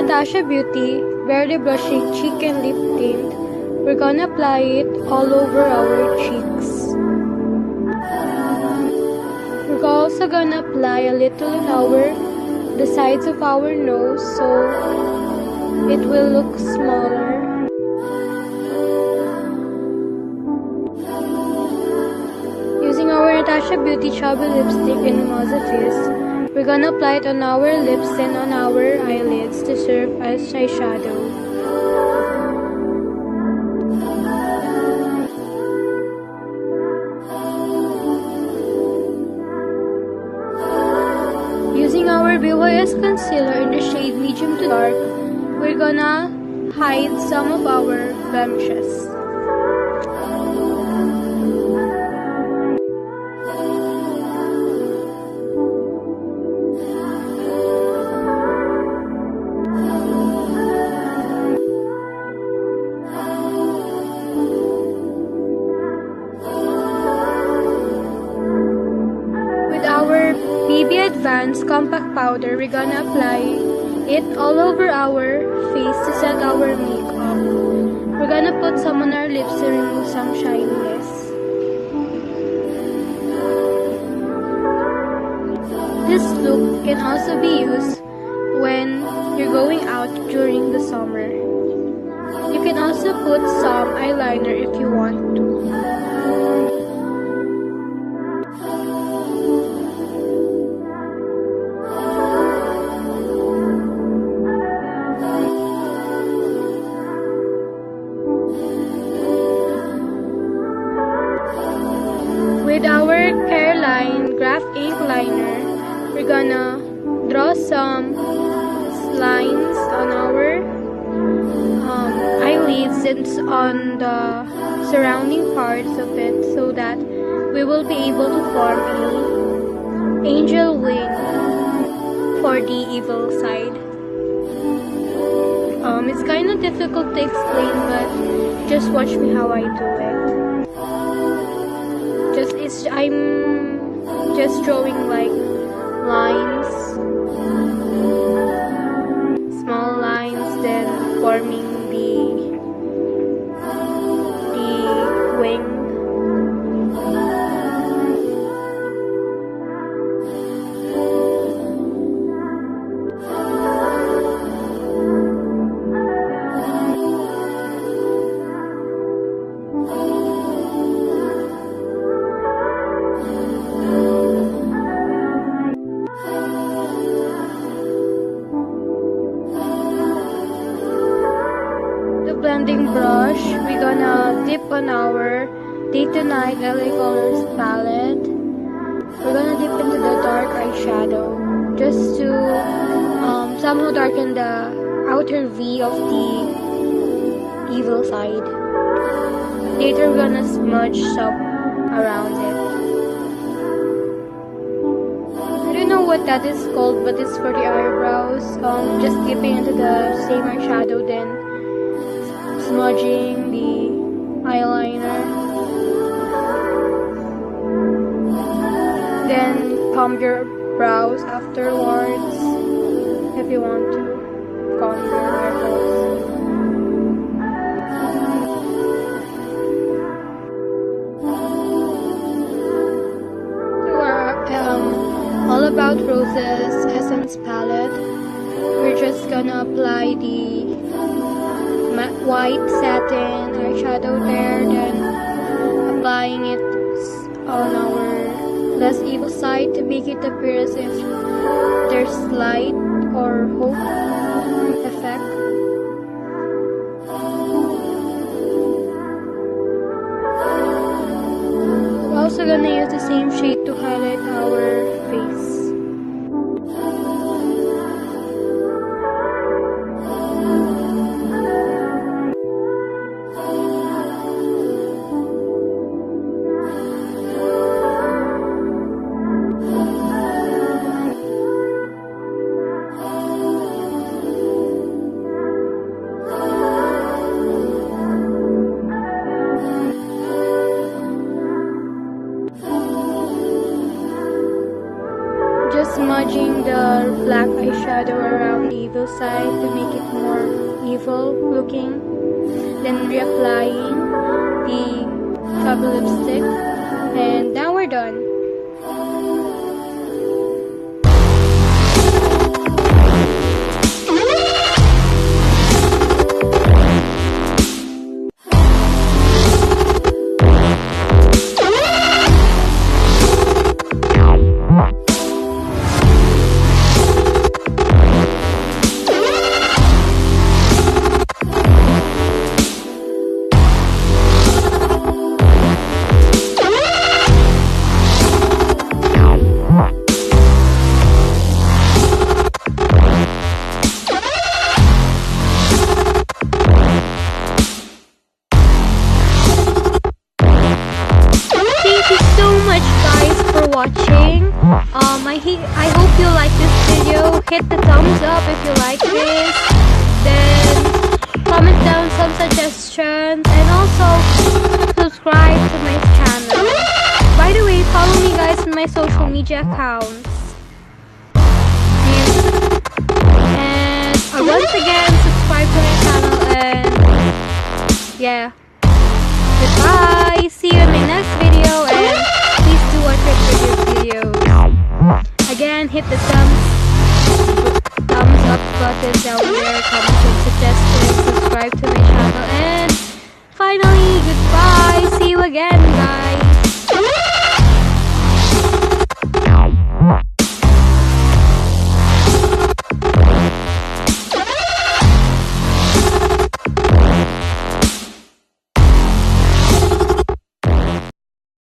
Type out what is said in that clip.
Natasha Beauty Barely Blushing Cheek and Lip Tint. We're gonna apply it all over our cheeks. We're also gonna apply a little in the sides of our nose so it will look smaller. Using our Natasha Beauty Chubby Lipstick in Mimosa Fizz, we're gonna apply it on our lips and on our eyelids to serve as eyeshadow. Using our BYS concealer in the shade medium to dark, we're gonna hide some of our blemishes. BB Advanced Compact Powder, we're gonna apply it all over our face to set our makeup. We're gonna put some on our lips to remove some shininess. This look can also be used when you're going out during the summer. You can also put some eyeliner if you want to. With our Careline Graph ink liner, we're gonna draw some lines on our eyelids and on the surrounding parts of it so that we will be able to form an angel wing for the evil side. It's kind of difficult to explain, but just watch me how I do it. I'm just drawing like lines, small lines, then forming the wing. Blending brush, we're gonna dip on our Day to Night LA Colors palette. We're gonna dip into the dark eyeshadow just to somehow darken the outer V of the evil side. Later we're gonna smudge some around it. I don't know what that is called, but it's for the eyebrows. Just dipping into the same eyeshadow, then smudging the eyeliner, then comb your brows afterwards if you want to comb your eyebrows. So All About Roses Essence palette, we're just gonna apply the white satin eyeshadow there, then applying it on our less evil side to make it appear as if there's light or hope effect. We're also gonna use the same shade to highlight our face. shadow around the evil side to make it more evil looking. Then reapplying the chubby lipstick, and now we're done. Watching. I hope you like this video. Hit the thumbs up if you like this. Then comment down some suggestions and also subscribe to my channel. By the way, follow me guys on my social media accounts. And once again, subscribe to my channel and yeah. Goodbye. See you in my next video and please do watch my previous videos. Again, hit the thumbs up button down there, comment and suggestions, subscribe to my channel, and finally, goodbye. See you again, guys.